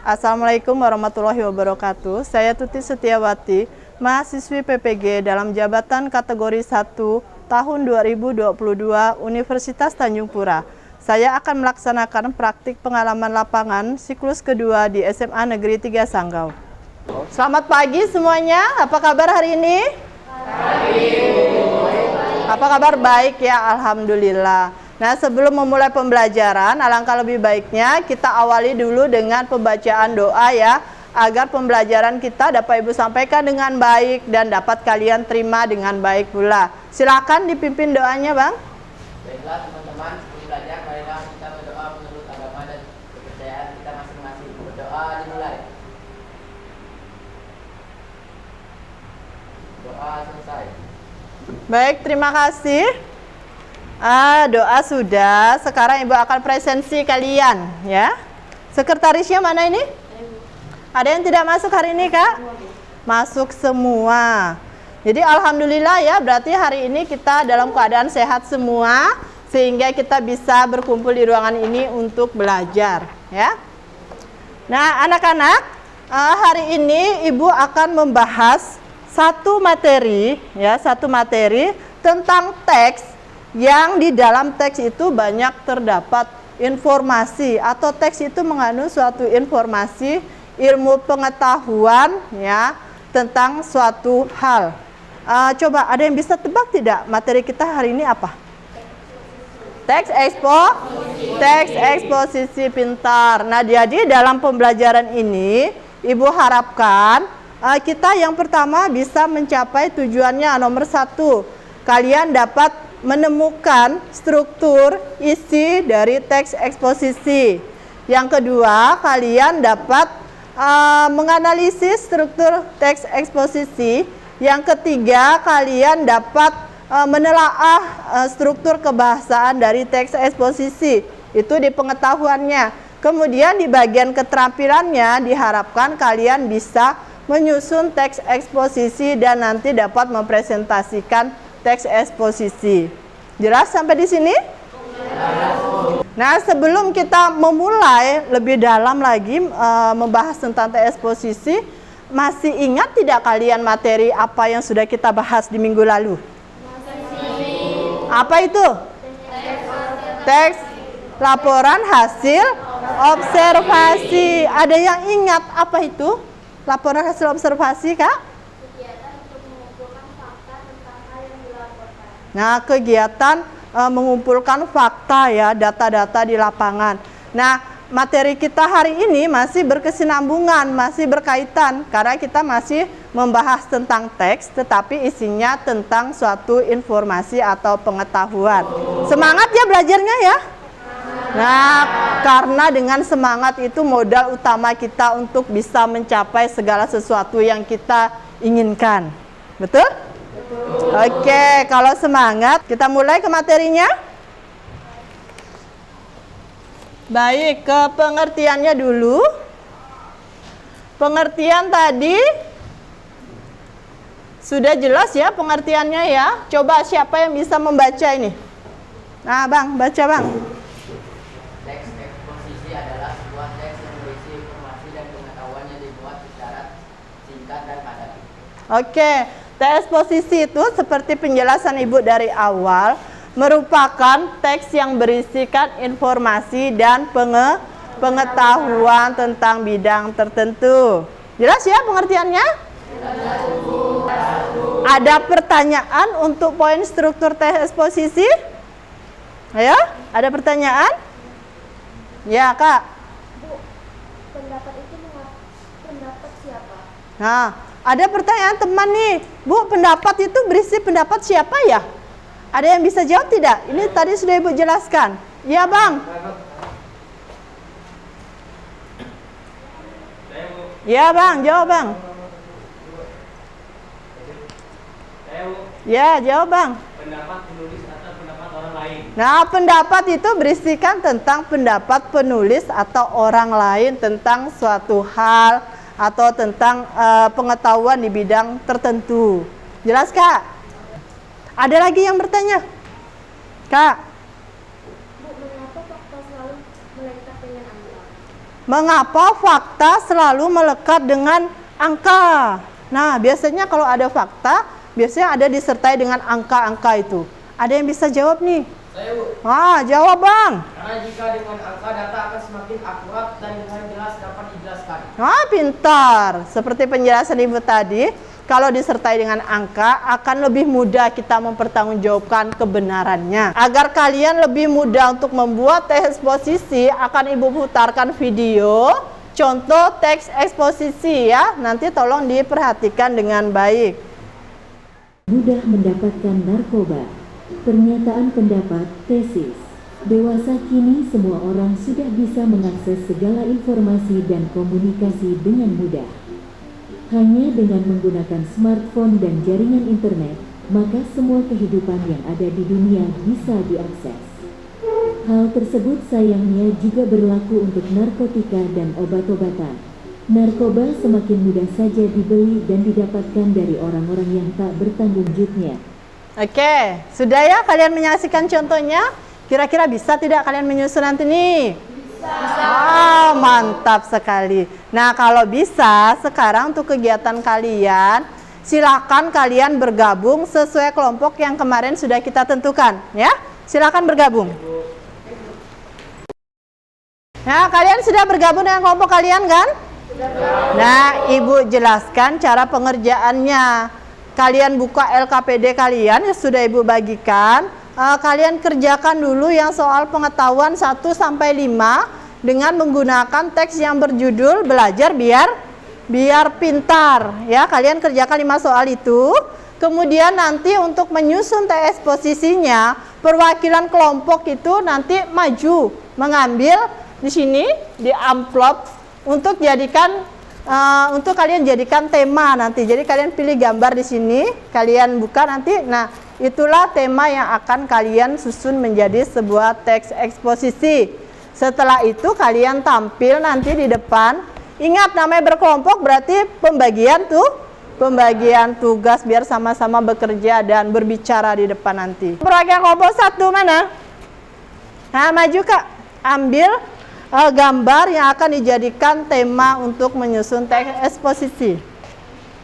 Assalamualaikum warahmatullahi wabarakatuh. Saya Tuti Setiawati, mahasiswi PPG dalam jabatan kategori 1 tahun 2022 Universitas Tanjung Pura. Saya akan melaksanakan praktik pengalaman lapangan siklus kedua di SMA Negeri 3 Sanggau. Selamat pagi semuanya, apa kabar hari ini? Apa kabar? Baik ya, alhamdulillah. Nah, sebelum memulai pembelajaran, alangkah lebih baiknya kita awali dulu dengan pembacaan doa ya, agar pembelajaran kita dapat Ibu sampaikan dengan baik dan dapat kalian terima dengan baik pula. Silakan dipimpin doanya, Bang. Baiklah teman-teman, sebelum belajar, marilah kita berdoa menurut agama dan kepercayaan kita masing-masing. Berdoa dimulai. Doa selesai. Baik, terima kasih. Doa sudah. Sekarang Ibu akan presensi kalian ya. Sekretarisnya mana ini? Ada yang tidak masuk hari ini, Kak? Masuk semua. Jadi alhamdulillah ya, berarti hari ini kita dalam keadaan sehat semua sehingga kita bisa berkumpul di ruangan ini untuk belajar ya. Nah, anak-anak, hari ini Ibu akan membahas satu materi tentang teks yang di dalam teks itu banyak terdapat informasi atau teks itu mengandung suatu informasi ilmu pengetahuan ya tentang suatu hal. Coba ada yang bisa tebak tidak materi kita hari ini apa? Teks eksposisi pintar. Nah, jadi dalam pembelajaran ini Ibu harapkan kita yang pertama bisa mencapai tujuannya nomor 1. Kalian dapat menemukan struktur isi dari teks eksposisi. Yang kedua, kalian dapat menganalisis struktur teks eksposisi. Yang ketiga, kalian dapat menelaah struktur kebahasaan dari teks eksposisi. Itu di pengetahuannya. Kemudian di bagian keterampilannya diharapkan kalian bisa menyusun teks eksposisi dan nanti dapat mempresentasikan teks eksposisi. Jelas sampai di sini? Nah, sebelum kita memulai lebih dalam lagi membahas tentang teks eksposisi, masih ingat tidak kalian materi apa yang sudah kita bahas di minggu lalu? Apa itu? Teks laporan hasil observasi. Ada yang ingat apa itu? Laporan hasil observasi, Kak? Nah, kegiatan mengumpulkan fakta ya, data-data di lapangan. Nah, materi kita hari ini masih berkesinambungan, masih berkaitan karena kita masih membahas tentang teks tetapi isinya tentang suatu informasi atau pengetahuan. Semangat ya belajarnya ya. Nah, karena dengan semangat itu modal utama kita untuk bisa mencapai segala sesuatu yang kita inginkan. Betul? Oke, kalau semangat, kita mulai ke materinya. Baik, ke pengertiannya dulu. Pengertian tadi sudah jelas ya pengertiannya ya. Coba siapa yang bisa membaca ini? Nah, Bang, baca Bang. Teks eksposisi adalah sebuah teks yang berisi informasi dan pengetahuan yang dibuat secara singkat dan padat. Oke. Teks eksposisi itu seperti penjelasan Ibu dari awal merupakan teks yang berisikan informasi dan pengetahuan tentang bidang tertentu. Jelas ya pengertiannya? Ada pertanyaan untuk poin struktur teks eksposisi? Ayo, ada pertanyaan? Ya, Kak. Bu, pendapat itu pendapat siapa? Nah, ada pertanyaan teman nih, Bu, pendapat itu berisi pendapat siapa ya? Ada yang bisa jawab tidak? Ini tadi sudah Ibu jelaskan. Ya, Bang. Ya, Bang, jawab, Bang. Ya, jawab, Bang. Pendapat penulis atau pendapat orang lain. Nah, pendapat itu berisikan tentang pendapat penulis atau orang lain tentang suatu hal atau tentang pengetahuan di bidang tertentu. Jelas, Kak? Ada lagi yang bertanya? Kak? Bu, mengapa fakta selalu melekat dengan angka? Mengapa fakta selalu melekat dengan angka? Nah, biasanya kalau ada fakta, biasanya ada disertai dengan angka-angka itu. Ada yang bisa jawab nih? Saya, Bu. Jawab Bang. Karena jika dengan angka data akan semakin akurat dan dengan jelas dapat dijelaskan. Pintar. Seperti penjelasan Ibu tadi, kalau disertai dengan angka akan lebih mudah kita mempertanggungjawabkan kebenarannya. Agar kalian lebih mudah untuk membuat teks eksposisi, akan Ibu putarkan video contoh teks eksposisi ya. Nanti tolong diperhatikan dengan baik. Mudah mendapatkan narkoba. Pernyataan pendapat, tesis. Dewasa kini semua orang sudah bisa mengakses segala informasi dan komunikasi dengan mudah. Hanya dengan menggunakan smartphone dan jaringan internet, maka semua kehidupan yang ada di dunia bisa diakses. Hal tersebut sayangnya juga berlaku untuk narkotika dan obat-obatan. Narkoba semakin mudah saja dibeli dan didapatkan dari orang-orang yang tak bertanggung jawabnya. Oke, sudah ya kalian menyaksikan contohnya? Kira-kira bisa tidak kalian menyusun nanti nih? Bisa. Mantap sekali. Nah, kalau bisa, sekarang untuk kegiatan kalian, silakan kalian bergabung sesuai kelompok yang kemarin sudah kita tentukan, ya. Silakan bergabung. Nah, kalian sudah bergabung dengan kelompok kalian kan? Nah, Ibu jelaskan cara pengerjaannya. Kalian buka LKPD kalian, sudah Ibu bagikan. Kalian kerjakan dulu yang soal pengetahuan 1-5 dengan menggunakan teks yang berjudul belajar biar pintar. Ya, kalian kerjakan 5 soal itu. Kemudian nanti untuk menyusun teks eksposisinya, perwakilan kelompok itu nanti maju mengambil di sini di amplop untuk untuk kalian jadikan tema nanti. Jadi kalian pilih gambar di sini, kalian buka nanti. Nah, itulah tema yang akan kalian susun menjadi sebuah teks eksposisi. Setelah itu kalian tampil nanti di depan. Ingat, namanya berkelompok berarti pembagian tugas biar sama-sama bekerja dan berbicara di depan nanti. Perwakilan kelompok 1 mana? Nah, maju Kak. Ambil gambar yang akan dijadikan tema untuk menyusun teks eksposisi.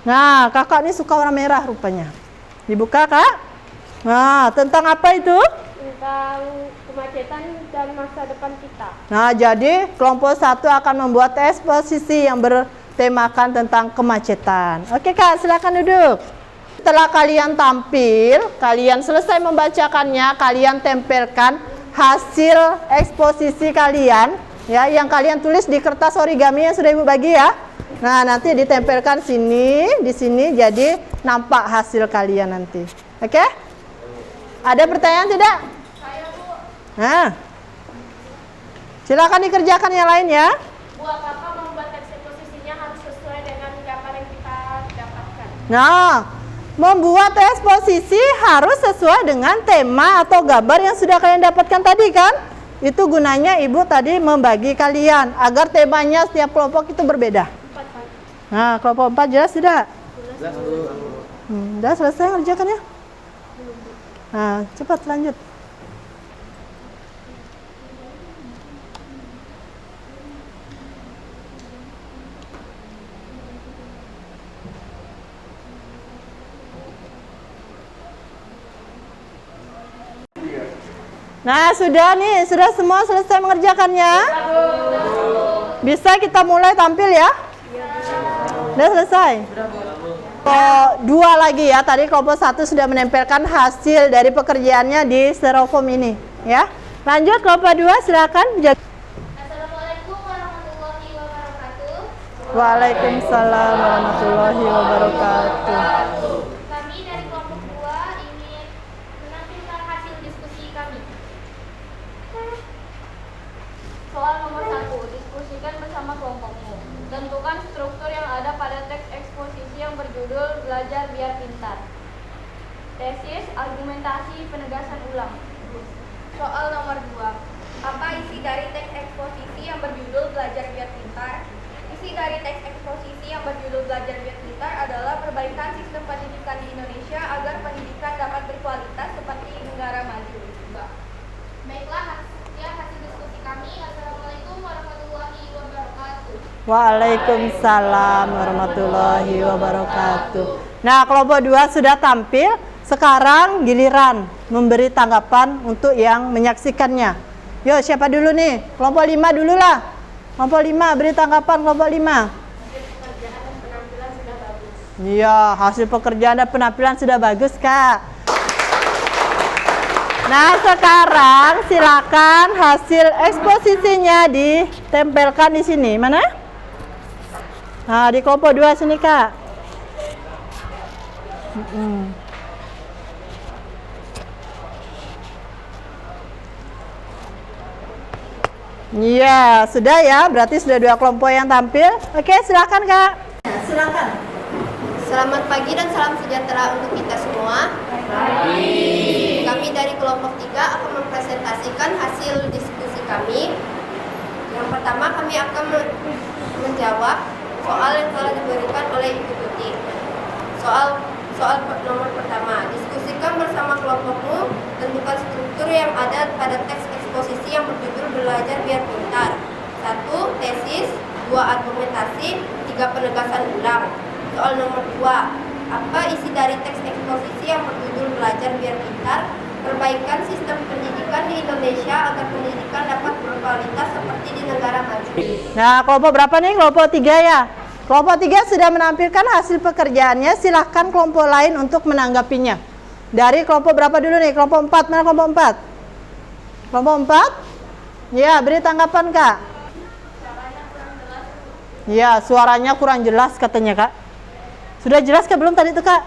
Nah, kakak ini suka warna merah rupanya. Dibuka Kak. Nah, tentang apa itu? Tentang kemacetan dan masa depan kita. Nah, jadi kelompok 1 akan membuat eksposisi yang bertemakan tentang kemacetan. Oke Kak, silakan duduk. Setelah kalian tampil, kalian selesai membacakannya, kalian tempelkan hasil eksposisi kalian. Ya, yang kalian tulis di kertas origami yang sudah Ibu bagi ya. Nah, nanti ditempelkan di sini jadi nampak hasil kalian nanti. Oke? Ada pertanyaan tidak? Saya, Bu. Nah, silakan dikerjakan yang lain ya. Bu, apakah membuat teks eksposisinya harus sesuai dengan gambar yang kita dapatkan? Nah, membuat eksposisi harus sesuai dengan tema atau gambar yang sudah kalian dapatkan tadi kan? Itu gunanya Ibu tadi membagi kalian agar temanya setiap kelompok itu berbeda. 4, Pak. Nah, kelompok 4 jelas tidak? Jelas, Bu. Udah selesai ngerjakannya? Nah, cepat lanjut. Nah, sudah nih, sudah semua selesai mengerjakannya? Bisa kita mulai tampil ya? Sudah selesai? Dua lagi ya, tadi kelompok 1 sudah menempelkan hasil dari pekerjaannya di styrofoam ini ya. Lanjut kelompok 2, silakan. Assalamualaikum warahmatullahi wabarakatuh. Waalaikumsalam warahmatullahi wabarakatuh. Kami dari kelompok 2 ingin menampilkan hasil diskusi kami. Soal nomor 1, diskusikan bersama kelompokmu. Tentukan struktur yang ada pada teks eksposisi yang berjudul Belajar Biar Pintar. Tesis, argumentasi, penegasan ulang. Soal nomor 2, apa isi dari teks eksposisi yang berjudul Belajar Biar Pintar? Isi dari teks eksposisi yang berjudul Belajar Biar Pintar adalah perbaikan sistem pendidikan di Indonesia agar pendidikan dapat berkualitas seperti negara maju. Baiklah, sekian hasil diskusi kami. Assalamualaikum warahmatullahi wabarakatuh. Waalaikumsalam warahmatullahi wabarakatuh. Nah, kelompok 2 sudah tampil. Sekarang giliran memberi tanggapan untuk yang menyaksikannya. Yo, siapa dulu nih? Kelompok 5 dulu lah. Kelompok 5 beri tanggapan kelompok 5. Iya, hasil pekerjaan dan penampilan sudah bagus, Kak. Nah, sekarang silakan hasil eksposisinya ditempelkan di sini. Mana? Nah, di kelompok 2 sini, Kak. Iya, sudah ya. Berarti sudah 2 kelompok yang tampil. Oke, silakan, Kak. Silakan. Selamat pagi dan salam sejahtera untuk kita semua. Kami dari kelompok 3 akan mempresentasikan hasil diskusi kami. Yang pertama, kami akan menjawab soal yang telah diberikan oleh Ibu Tuti. Soal nomor pertama, diskusikan bersama kelompokmu, tentukan struktur yang ada pada teks eksposisi yang berjudul Belajar Biar Pintar. 1. Tesis, 2. Argumentasi, 3. Penegasan ulang. Soal nomor 2, apa isi dari teks eksposisi yang berjudul Belajar Biar Pintar? Perbaikan sistem pendidikan di Indonesia agar pendidikan dapat berkualitas seperti di negara maju. Nah, kelompok berapa nih? Kelompok 3 ya. Kelompok 3 sudah menampilkan hasil pekerjaannya. Silahkan kelompok lain untuk menanggapinya. Dari kelompok berapa dulu nih? Kelompok 4, mana kelompok 4? Kelompok 4? Ya, beri tanggapan, Kak. Ya, suaranya kurang jelas katanya, Kak. Sudah jelas Kak belum tadi itu, Kak?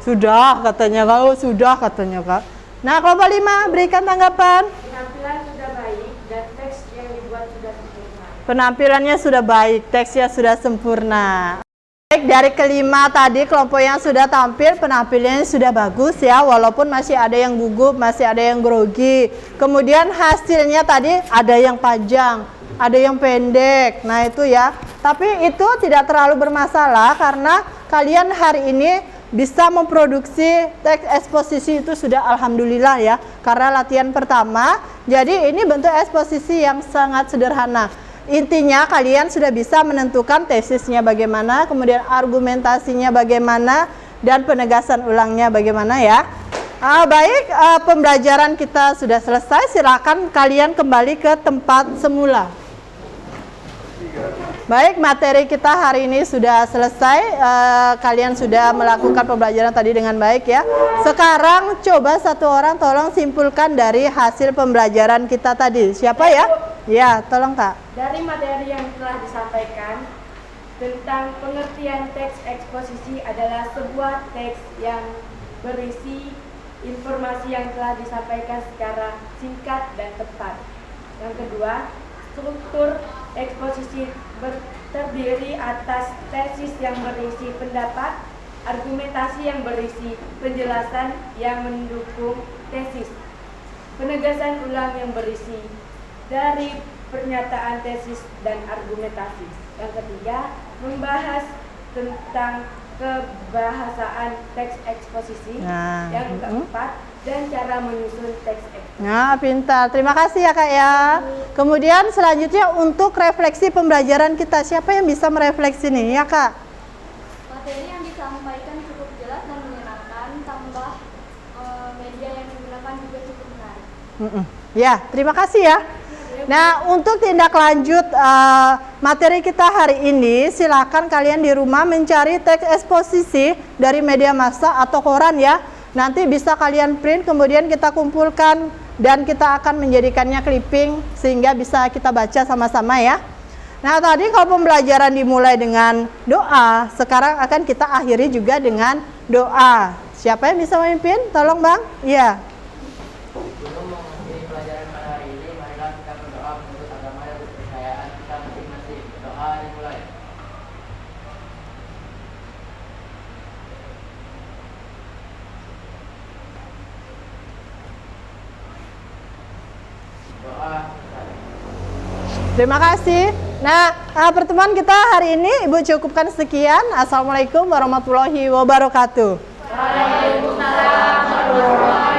Sudah katanya, Kak. Oh, sudah katanya, Kak. Nah, kelompok 5 berikan tanggapan. Penampilan sudah baik dan teks yang dibuat sudah sempurna. Penampilannya sudah baik, teksnya sudah sempurna. Baik, dari kelima tadi kelompok yang sudah tampil penampilannya sudah bagus ya, walaupun masih ada yang gugup, masih ada yang grogi. Kemudian hasilnya tadi ada yang panjang, ada yang pendek. Nah, itu ya. Tapi itu tidak terlalu bermasalah karena kalian hari ini bisa memproduksi teks eksposisi itu sudah alhamdulillah ya, karena latihan pertama. Jadi ini bentuk eksposisi yang sangat sederhana. Intinya kalian sudah bisa menentukan tesisnya bagaimana, kemudian argumentasinya bagaimana, dan penegasan ulangnya bagaimana ya. Baik, pembelajaran kita sudah selesai. Silakan kalian kembali ke tempat semula. Baik, materi kita hari ini sudah selesai. Kalian sudah melakukan pembelajaran tadi dengan baik ya. Sekarang coba satu orang tolong simpulkan dari hasil pembelajaran kita tadi. Siapa ya? Ya, tolong Kak. Dari materi yang telah disampaikan tentang pengertian teks eksposisi adalah sebuah teks yang berisi informasi yang telah disampaikan secara singkat dan tepat. Yang kedua, struktur eksposisi terdiri atas tesis yang berisi pendapat, argumentasi yang berisi penjelasan yang mendukung tesis, penegasan ulang yang berisi dari pernyataan tesis dan argumentasi. Yang ketiga, membahas tentang kebahasaan teks eksposisi. Yang keempat, dan cara menyusun teks eksposisi. Nah, pintar. Terima kasih ya Kak ya. Kemudian selanjutnya untuk refleksi pembelajaran kita, siapa yang bisa merefleksi nih ya Kak? Materi yang disampaikan cukup jelas dan menyenangkan, tambah media yang digunakan juga cukup menarik. Ya, terima kasih ya. Nah, untuk tindak lanjut materi kita hari ini, silakan kalian di rumah mencari teks eksposisi dari media massa atau koran ya. Nanti bisa kalian print, kemudian kita kumpulkan dan kita akan menjadikannya clipping sehingga bisa kita baca sama-sama ya. Nah, tadi kalau pembelajaran dimulai dengan doa, sekarang akan kita akhiri juga dengan doa. Siapa yang bisa memimpin? Tolong Bang. Iya. Sebelum mengakhiri pelajaran pada hari ini, marilah kita berdoa menurut agama dan kepercayaan kita masing-masing. Doa dimulai. Doa. Terima kasih. Nah, pertemuan kita hari ini Ibu cukupkan sekian. Assalamualaikum warahmatullahi wabarakatuh. Waalaikumsalam warahmatullahi wabarakatuh.